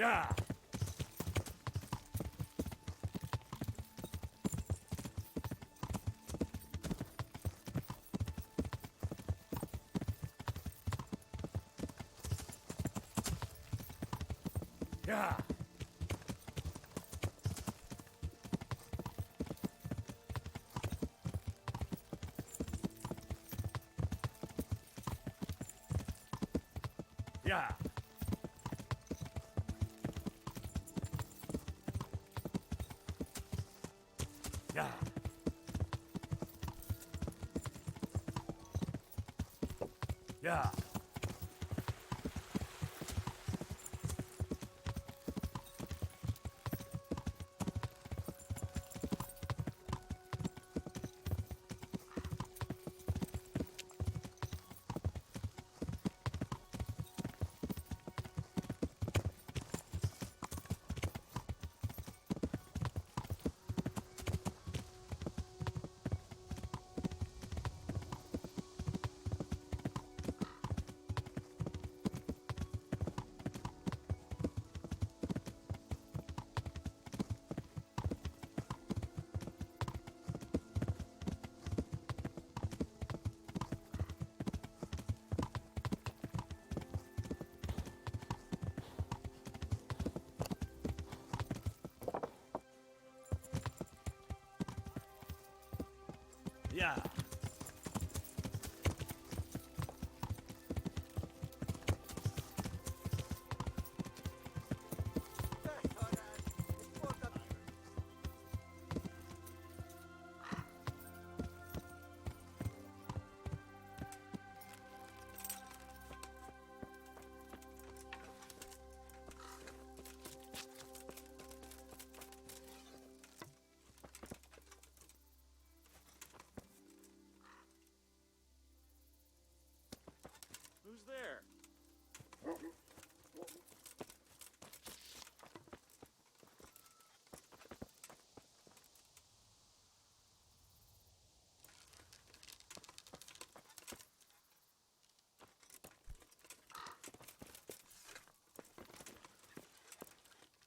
Yeah. Yeah. Yeah. Yeah. Yeah. Yeah. Who's there?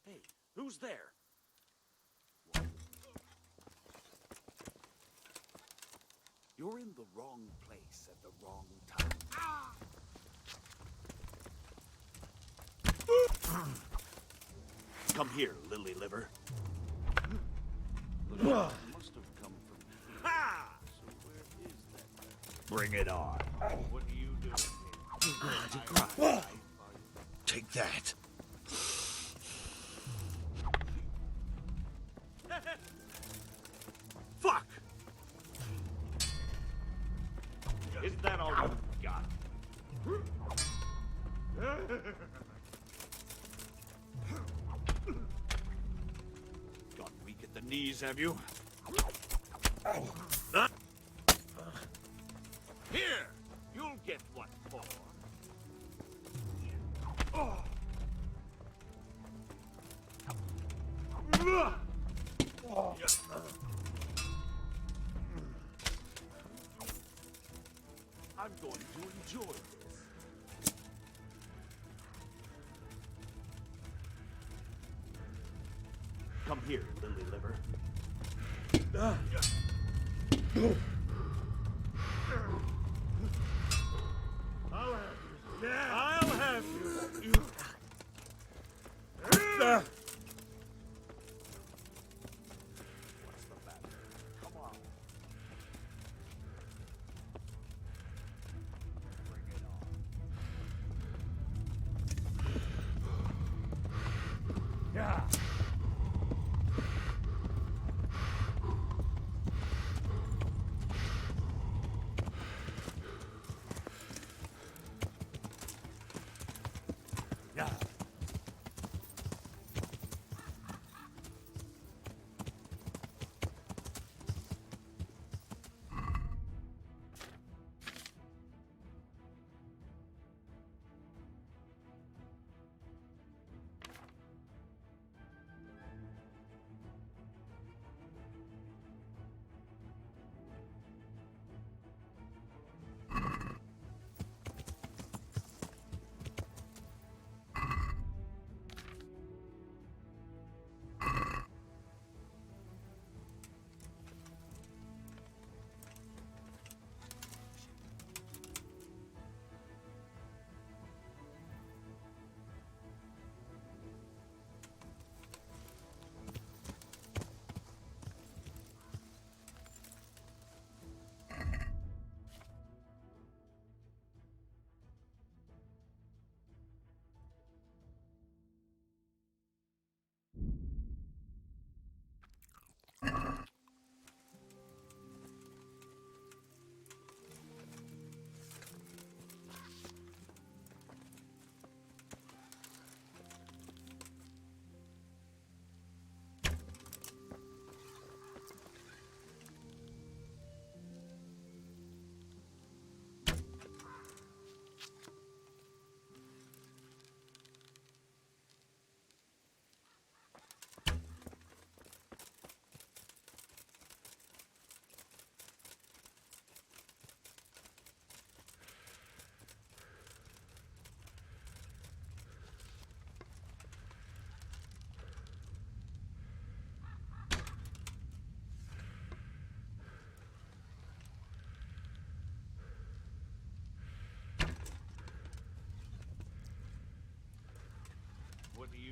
Hey, who's there? You're in the wrong place at the wrong time. Ah! Come here, lily liver. The shot must have come from here. Ha! So where is that? Bring it on. What are you doing here? Take that. Fuck! Isn't that all you've got? Got weak at the knees, have you? Here! You'll get what for. Oh. I'm going to enjoy this. Come here, lily liver. I'll have you. Yeah. I'll have you. What's the matter? Come on. Bring it on. Yeah.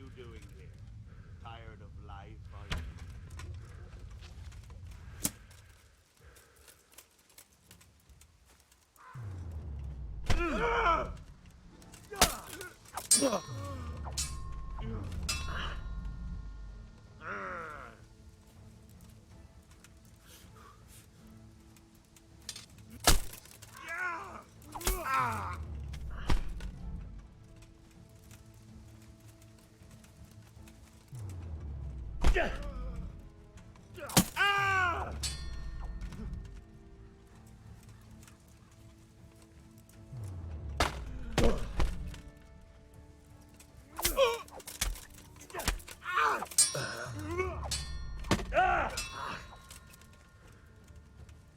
you doing here? Tired of life, are you?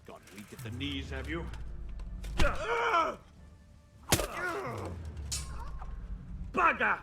Got weak at the knees, have you? Bugger!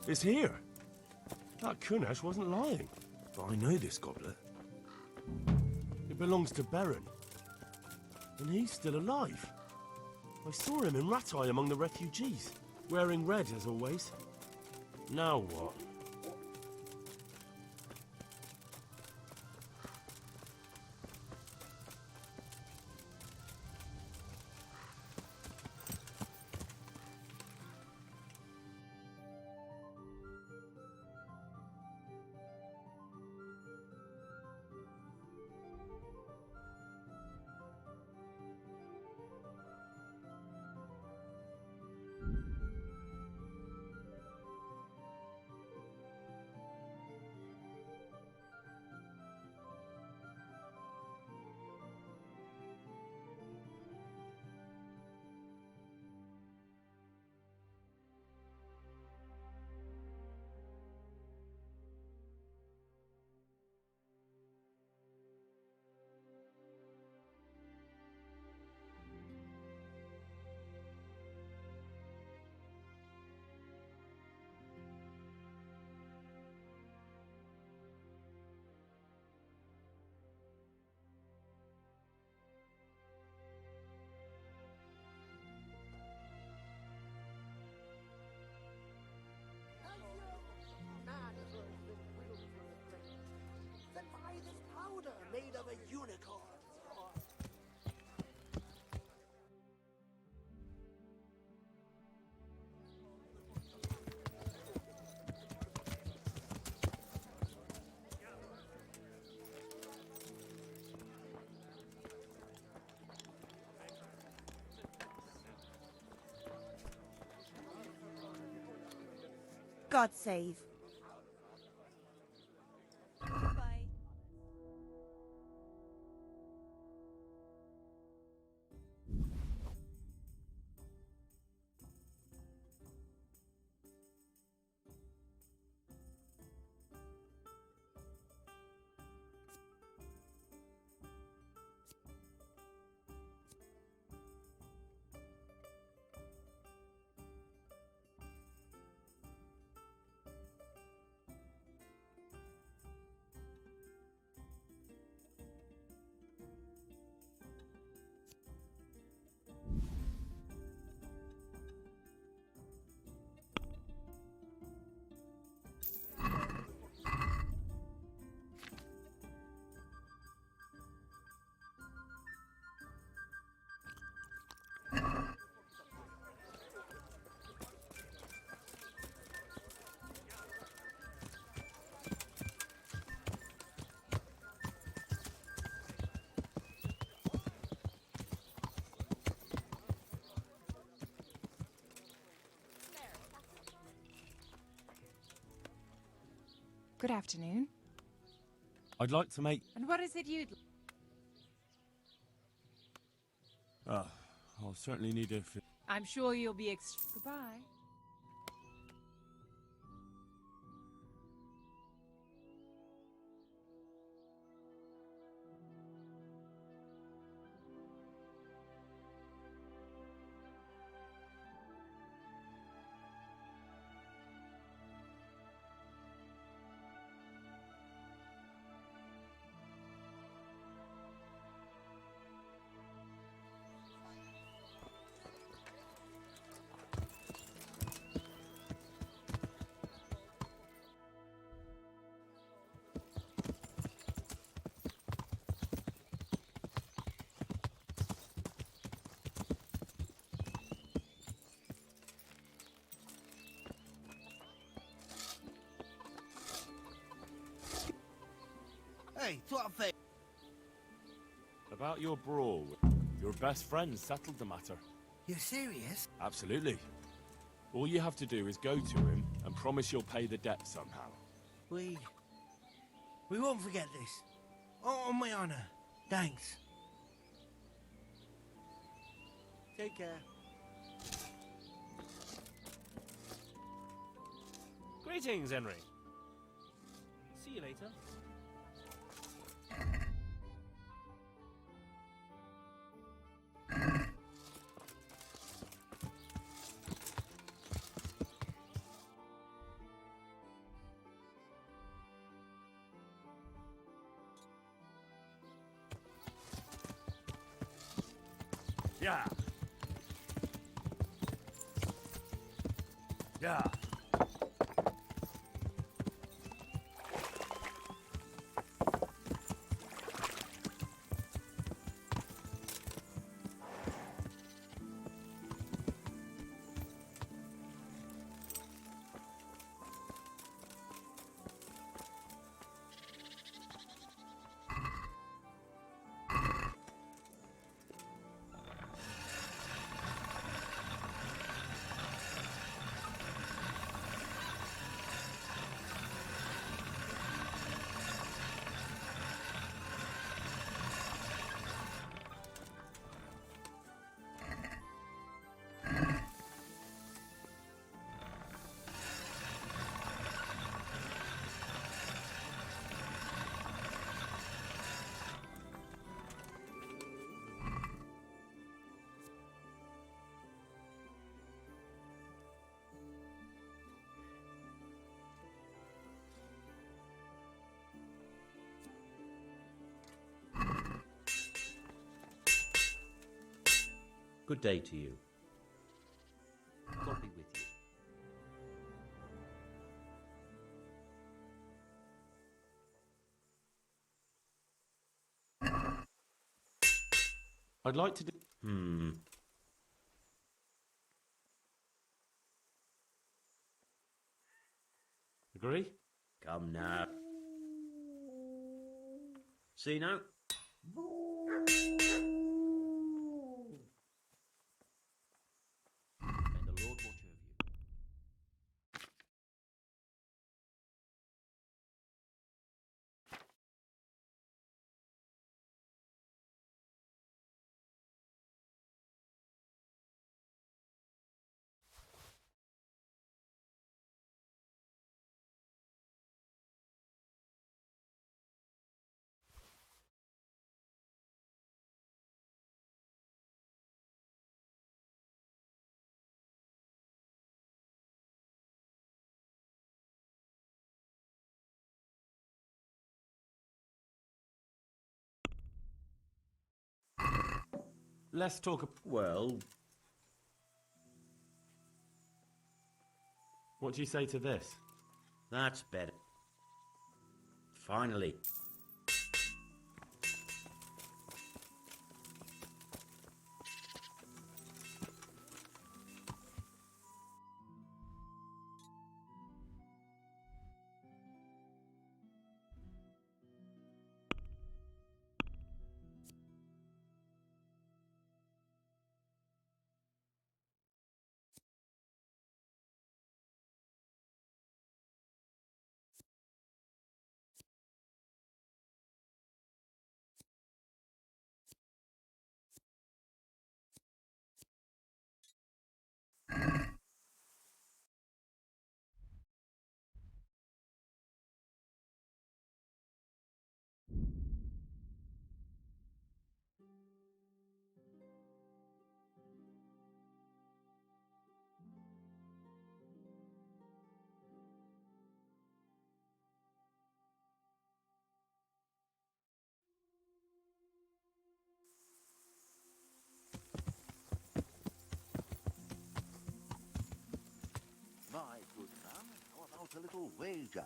It's here. That Kunesh wasn't lying. But I know this goblet. It belongs to Baron. And he's still alive. I saw him in Rattay among the refugees, wearing red as always. Now what? Then buy this powder made of a unicorn. God save. Bye. Good afternoon. I'd like to make... And what is it you'd... I'll certainly need a... I'm sure you'll be Goodbye. Hey, what a About your brawl, your best friend settled the matter. You're serious? Absolutely. All you have to do is go to him and promise you'll pay the debt somehow. We won't forget this. On my honor. Thanks. Take care. Greetings, Henry. See you later. Yeah. Yeah. Good day to you. God be with you. I'd like to do... Agree? Come now. See now? May the Lord watch over you. Let's talk... Well, What do you say to this? that's better. Finally. My good man, how about a little wager?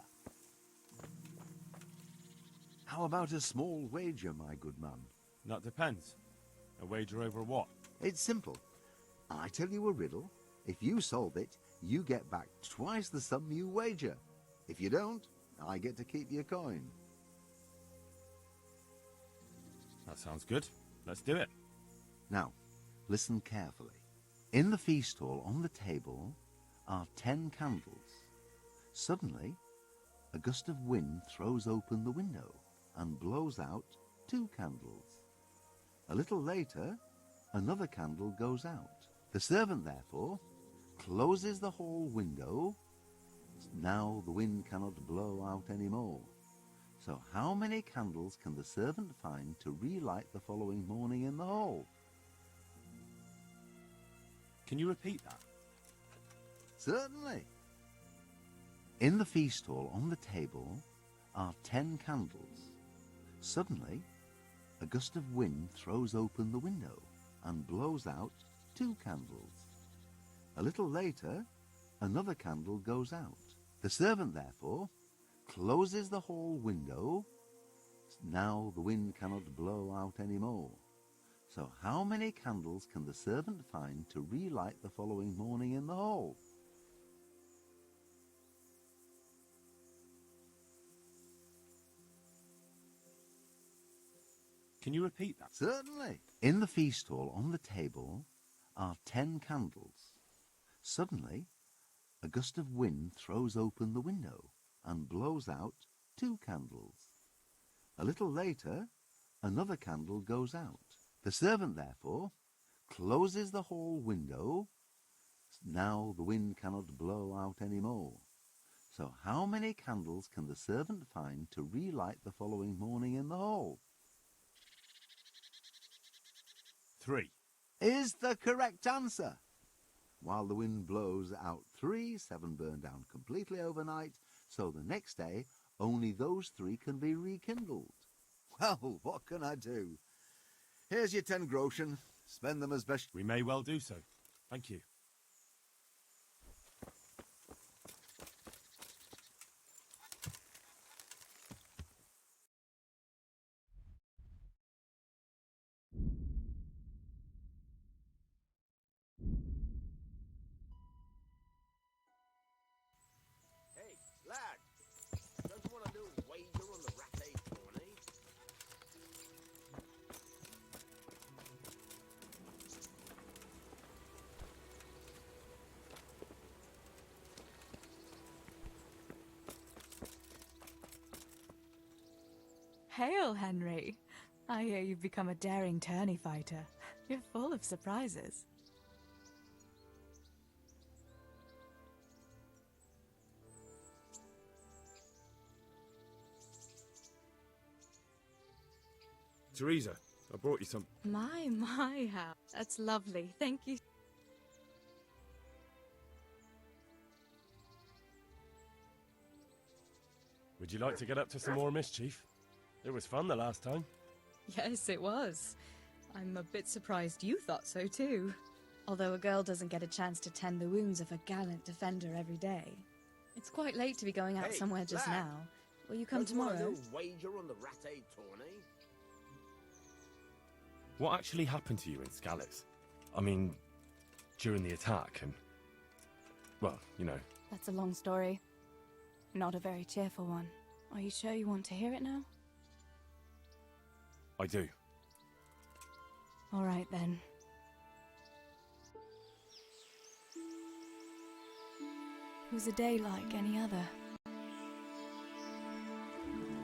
How about a small wager, my good man? That depends. A wager over what? It's simple. I tell you a riddle. If you solve it, you get back twice the sum you wager. If you don't, I get to keep your coin. That sounds good. Let's do it. Now, listen carefully. In the feast hall on the table are 10 candles. Suddenly, a gust of wind throws open the window and blows out 2 candles. A little later, another candle goes out. The servant, therefore, closes the hall window. Now the wind cannot blow out any more. So how many candles can the servant find to relight the following morning in the hall? Can you repeat that? Certainly. In the feast hall on the table are 10 candles. Suddenly, a gust of wind throws open the window and blows out 2 candles. A little later, another candle goes out. The servant, therefore, closes the hall window. Now the wind cannot blow out any more. So how many candles can the servant find to relight the following morning in the hall? Can you repeat that? Certainly. In the feast hall on the table are 10 candles. Suddenly, a gust of wind throws open the window and blows out 2 candles. A little later, another candle goes out. The servant, therefore, closes the hall window. Now the wind cannot blow out any more. So how many candles can the servant find to relight the following morning in the hall? 3. Is the correct answer. While the wind blows out 3, 7 burn down completely overnight, so the next day only those 3 can be rekindled. Well, what can I do? Here's your 10 groschen. Spend them as best... We may well do so. Thank you. Hey, lad. Don't you want to do a wager on the ratte tourney? Hail, Henry. I hear you've become a daring tourney fighter. You're full of surprises. Theresa, I brought you some... My, how. That's lovely. Thank you. Would you like to get up to some more mischief? It was fun the last time. Yes, it was. I'm a bit surprised you thought so too. Although a girl doesn't get a chance to tend the wounds of a gallant defender every day. It's quite late to be going out Hey, somewhere just lad. now. Will you come Don't you want to tomorrow? do a wager on the ratte tourney? What actually happened to you in Skalitz? I mean, during the attack and... Well, you know. That's a long story. Not a very cheerful one. Are you sure you want to hear it now? I do. All right then. It was a day like any other.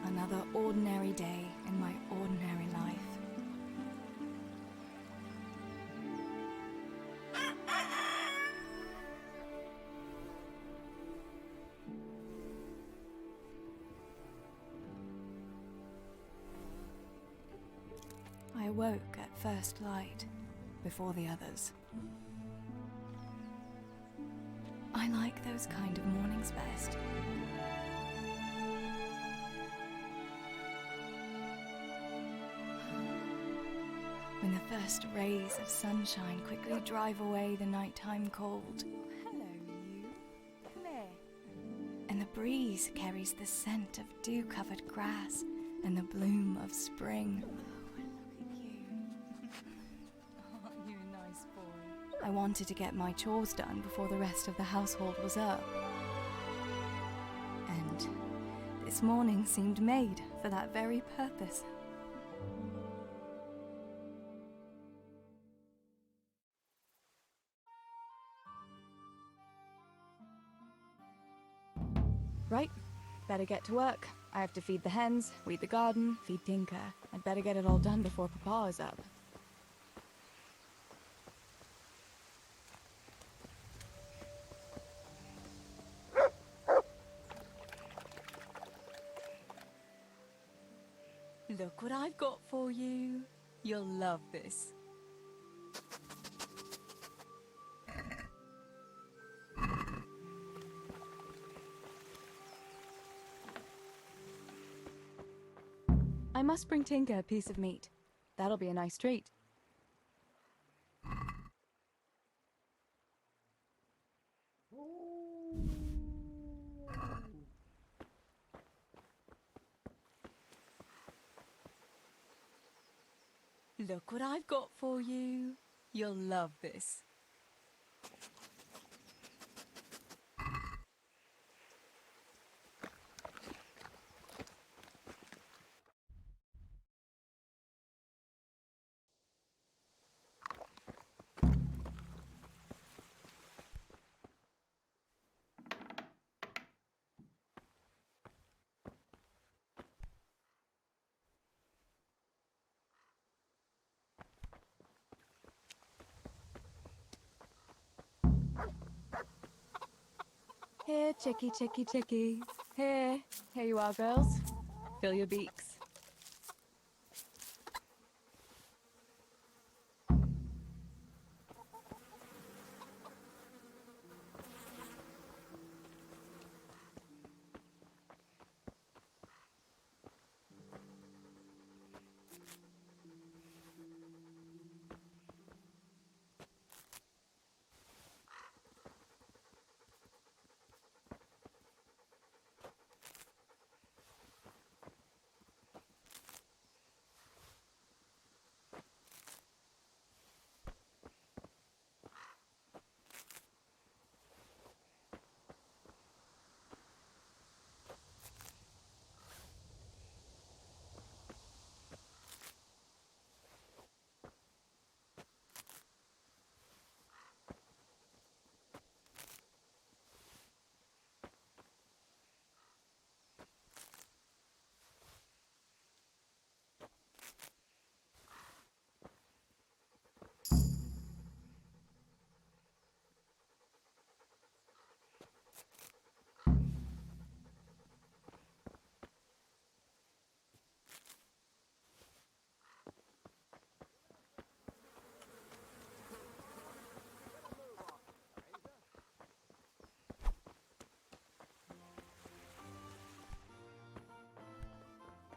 Another ordinary day in my ordinary life. I awoke at first light, before the others. I like those kind of mornings best. When the first rays of sunshine quickly drive away the nighttime cold. Hello, you. Come here. And the breeze carries the scent of dew-covered grass and the bloom of spring. I wanted to get my chores done before the rest of the household was up. And this morning seemed made for that very purpose. Right, better get to work. I have to feed the hens, weed the garden, feed Tinker. I'd better get it all done before Papa is up. Look what I've got for you. You'll love this. I must bring Tinker a piece of meat. That'll be a nice treat. Look what I've got for you. You'll love this. Here, chickie, chickie, chickie. Here you are, girls. Fill your beaks.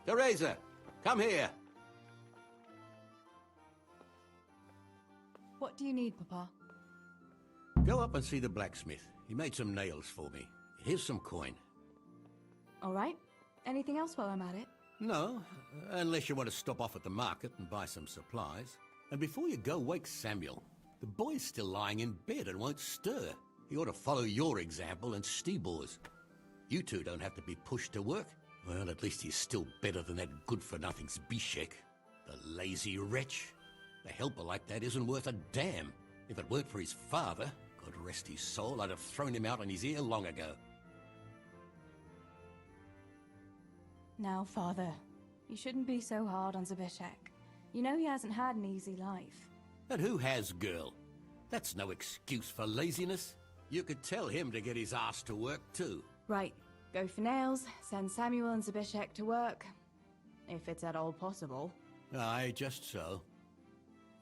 Theresa, come here. What do you need, Papa? Go up and see the blacksmith. He made some nails for me. Here's some coin. All right. Anything else while I'm at it? No, unless you want to stop off at the market and buy some supplies. And before you go, wake Samuel. The boy's still lying in bed and won't stir. He ought to follow your example and Stebor's. You two don't have to be pushed to work. Well, at least he's still better than that good-for-nothing Zbyszek. The lazy wretch. A helper like that isn't worth a damn. If it weren't for his father, God rest his soul, I'd have thrown him out on his ear long ago. Now, Father, you shouldn't be so hard on Zbyszek. You know he hasn't had an easy life. And who has, girl? That's no excuse for laziness. You could tell him to get his ass to work, too. Right. Go for nails, send Samuel and Zbyszek to work. If it's at all possible. Aye, just so.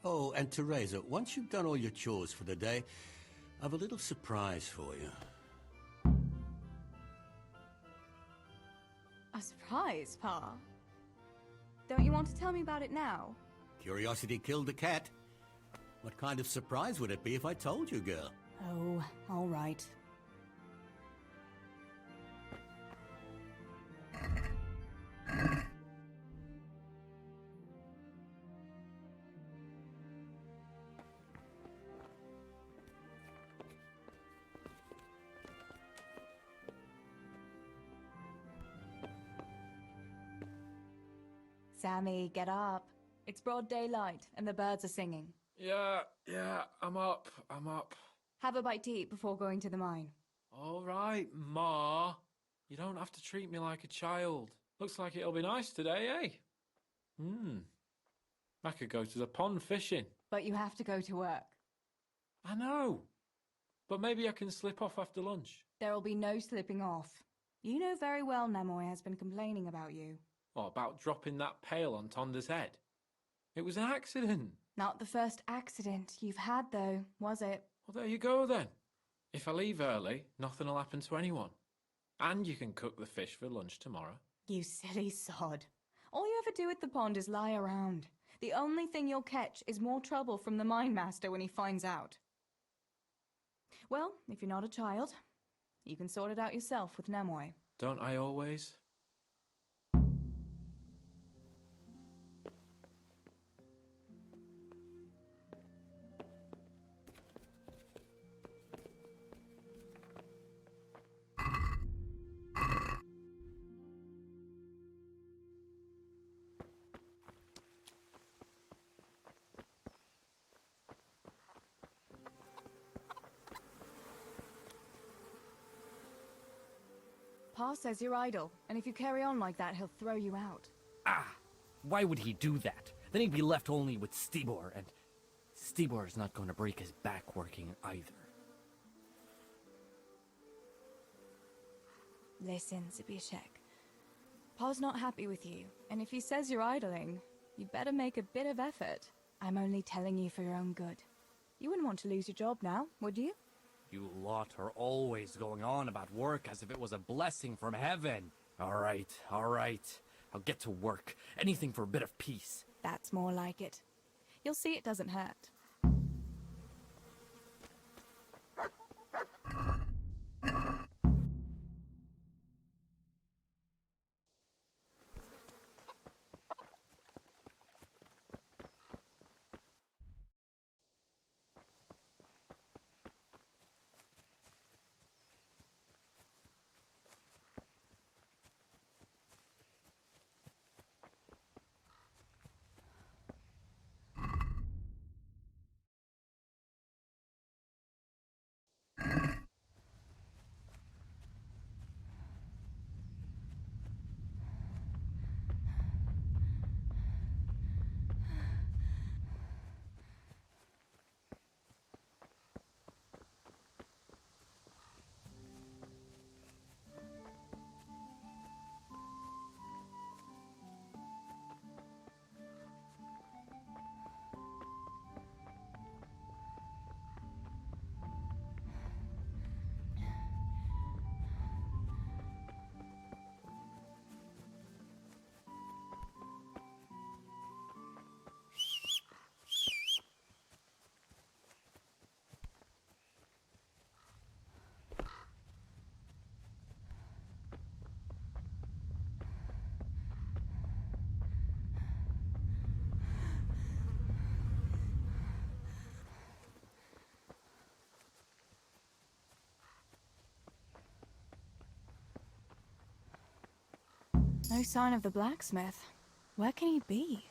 Oh, and Theresa, once you've done all your chores for the day, I've a little surprise for you. A surprise, Pa? Don't you want to tell me about it now? Curiosity killed the cat. What kind of surprise would it be if I told you, girl? Oh, all right. Sammy, get up. It's broad daylight, and the birds are singing. Yeah, I'm up. Have a bite to eat before going to the mine. All right, Ma. You don't have to treat me like a child. Looks like it'll be nice today, eh? I could go to the pond fishing. But you have to go to work. I know. But maybe I can slip off after lunch. There'll be no slipping off. You know very well Nemoy has been complaining about you. What, about dropping that pail on Tonda's head? It was an accident. Not the first accident you've had, though, was it? Well, there you go, then. If I leave early, nothing will happen to anyone. And you can cook the fish for lunch tomorrow. You silly sod. All you ever do at the pond is lie around. The only thing you'll catch is more trouble from the mine master when he finds out. Well, if you're not a child, you can sort it out yourself with Nemoy. Don't I always? Pa says you're idle, and if you carry on like that, he'll throw you out. Ah! Why would he do that? Then he'd be left only with Stibor, and Stibor is not going to break his back working either. Listen, Zbyszek. Pa's not happy with you, and if he says you're idling, you'd better make a bit of effort. I'm only telling you for your own good. You wouldn't want to lose your job now, would you? You lot are always going on about work as if it was a blessing from heaven. All right. I'll get to work. Anything for a bit of peace. That's more like it. You'll see it doesn't hurt. No sign of the blacksmith. Where can he be?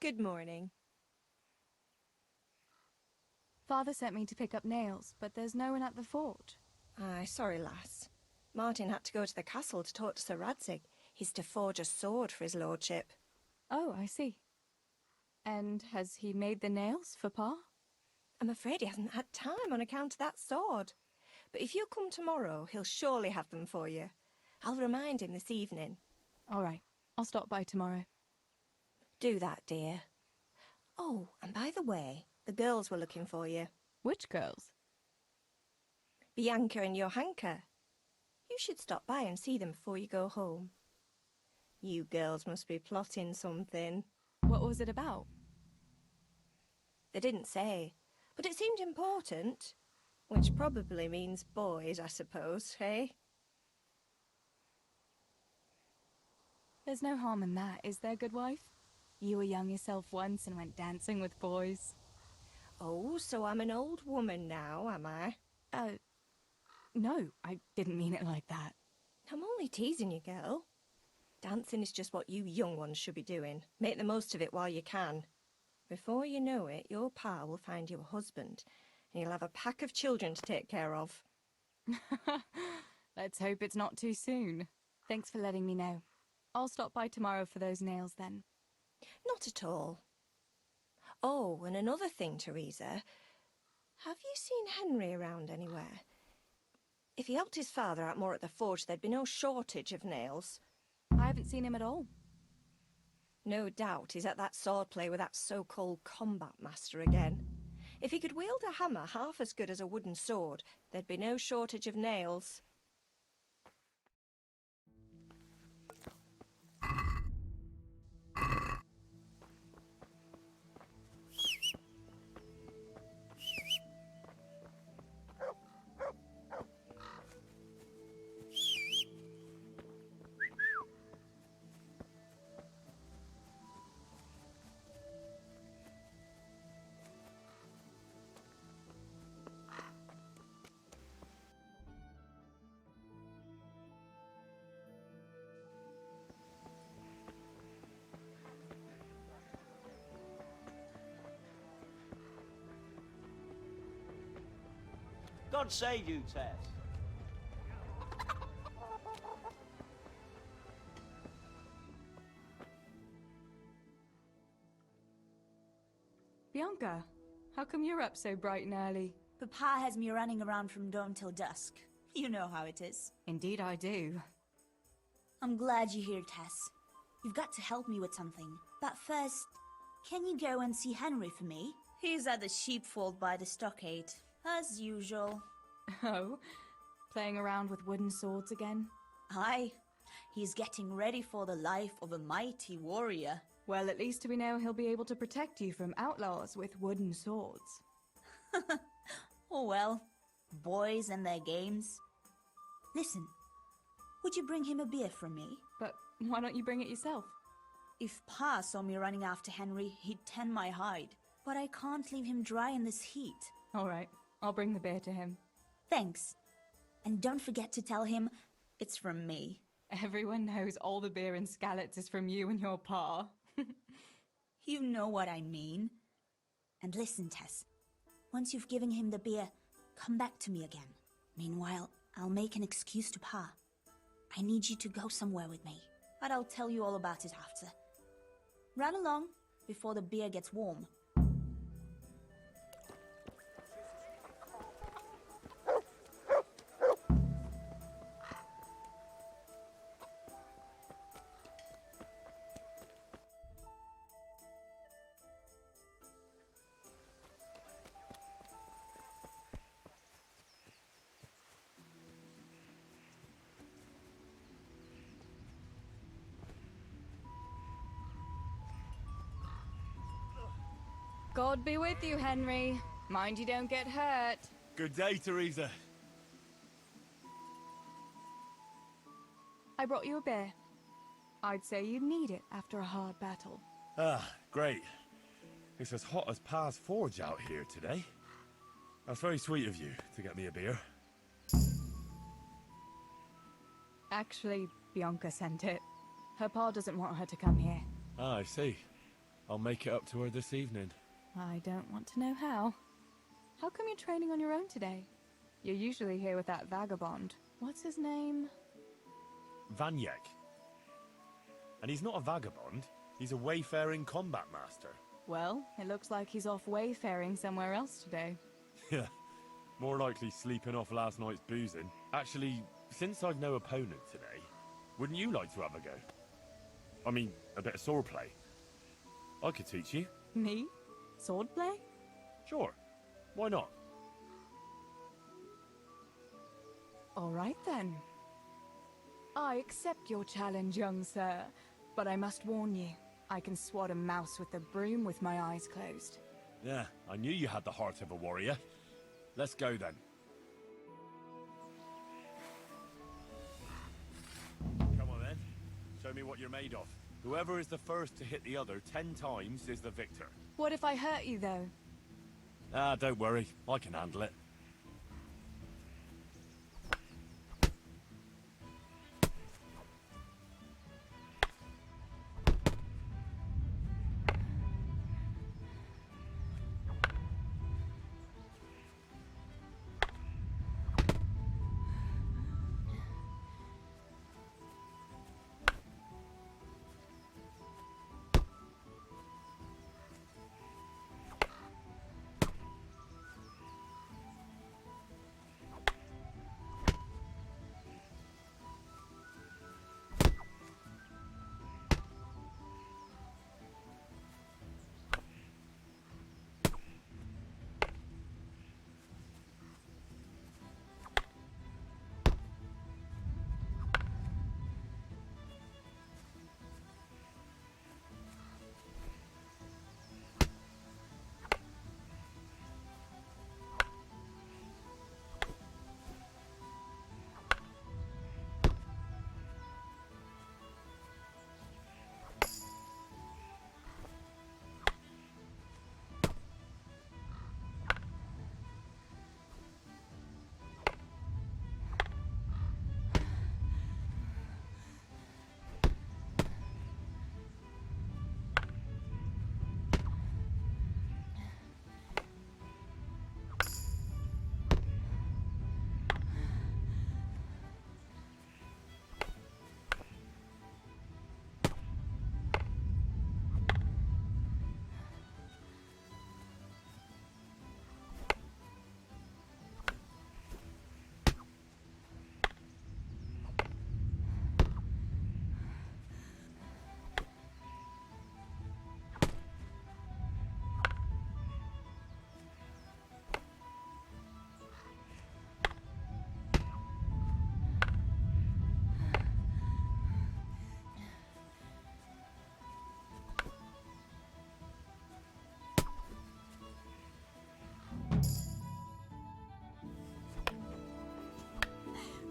Good morning. Father sent me to pick up nails, but there's no one at the fort. Aye, sorry, lass. Martin had to go to the castle to talk to Sir Radzig. He's to forge a sword for his lordship. Oh, I see. And has he made the nails for Pa? I'm afraid he hasn't had time on account of that sword. But if you come tomorrow, he'll surely have them for you. I'll remind him this evening. All right. I'll stop by tomorrow. Do that, dear. Oh, and by the way, the girls were looking for you. Which girls? Bianca and Johanka. You should stop by and see them before you go home. You girls must be plotting something. What was it about? They didn't say, but it seemed important. Which probably means boys, I suppose, eh? There's no harm in that, is there, good wife? You were young yourself once and went dancing with boys. Oh, so I'm an old woman now, am I? No, I didn't mean it like that. I'm only teasing you, girl. Dancing is just what you young ones should be doing. Make the most of it while you can. Before you know it, your pa will find you a husband, and you'll have a pack of children to take care of. Let's hope it's not too soon. Thanks for letting me know. I'll stop by tomorrow for those nails then. Not at all. Oh, and another thing, Theresa. Have you seen Henry around anywhere? If he helped his father out more at the forge, there'd be no shortage of nails. I haven't seen him at all. No doubt he's at that swordplay with that so-called combat master again. If he could wield a hammer half as good as a wooden sword, there'd be no shortage of nails. God save you, Tess. Bianca, how come you're up so bright and early? Papa has me running around from dawn till dusk. You know how it is. Indeed I do. I'm glad you're here, Tess. You've got to help me with something. But first, can you go and see Henry for me? He's at the sheepfold by the stockade, as usual. Oh? Playing around with wooden swords again? Aye. He's getting ready for the life of a mighty warrior. Well, at least we know he'll be able to protect you from outlaws with wooden swords. Oh well, boys and their games. Listen, would you bring him a beer from me? But why don't you bring it yourself? If Pa saw me running after Henry, he'd tan my hide. But I can't leave him dry in this heat. All right, I'll bring the beer to him. Thanks. And don't forget to tell him it's from me. Everyone knows all the beer in Skalitz is from you and your pa. You know what I mean. And listen, Tess. Once you've given him the beer, come back to me again. Meanwhile, I'll make an excuse to Pa. I need you to go somewhere with me. But I'll tell you all about it after. Run along before the beer gets warm. God be with you, Henry. Mind you don't get hurt. Good day, Theresa. I brought you a beer. I'd say you'd need it after a hard battle. Ah, great. It's as hot as Pa's forge out here today. That's very sweet of you to get me a beer. Actually, Bianca sent it. Her pa doesn't want her to come here. Ah, I see. I'll make it up to her this evening. I don't want to know how. How come you're training on your own today? You're usually here with that vagabond. What's his name? Vanyek. And he's not a vagabond. He's a wayfaring combat master. Well, it looks like he's off wayfaring somewhere else today. Yeah, more likely sleeping off last night's boozing. Actually, since I've no opponent today, wouldn't you like to have a go? I mean, a bit of swordplay. I could teach you. Me? Swordplay? Sure. Why not? All right then. I accept your challenge, young sir. But I must warn you, I can swat a mouse with a broom with my eyes closed. Yeah, I knew you had the heart of a warrior. Let's go then. Come on then. Show me what you're made of. Whoever is the first to hit the other 10 times is the victor. What if I hurt you, though? Ah, don't worry. I can handle it.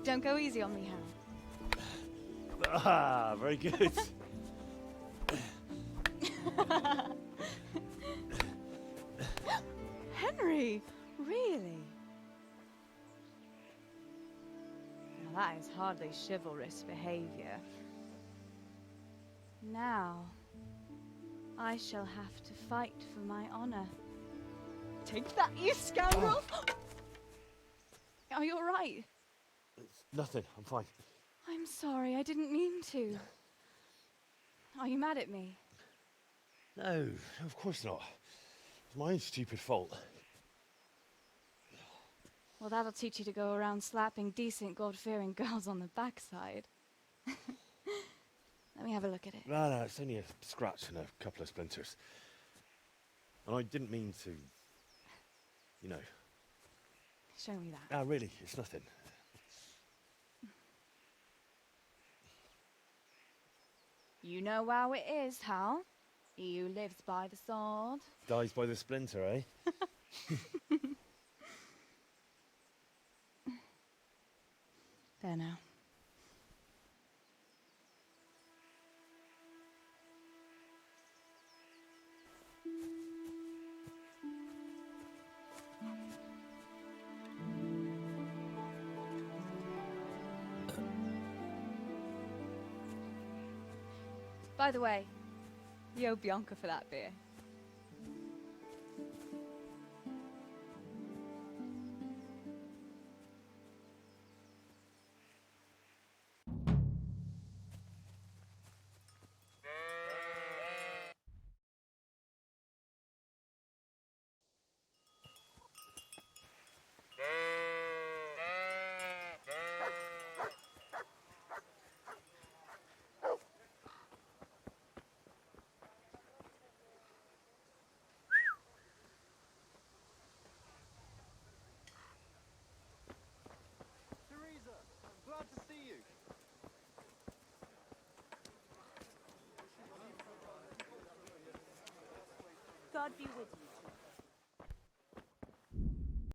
Don't go easy on me, Hal. Ah, very good. Henry, really? Now that is hardly chivalrous behavior. Now, I shall have to fight for my honor. Take that, you scoundrel! Are you alright? It's nothing, I'm fine. I'm sorry, I didn't mean to. Are you mad at me? No, of course not. It's my own stupid fault. Well, that'll teach you to go around slapping decent, God-fearing girls on the backside. Let me have a look at it. No, it's only a scratch and a couple of splinters. And I didn't mean to, you know. Show me that. Ah, really, it's nothing. You know how it is, Hal. He who lives by the sword Dies by the splinter, eh? There now. By the way, you owe Bianca for that beer. Theresa, I'm glad to see you. God be with you.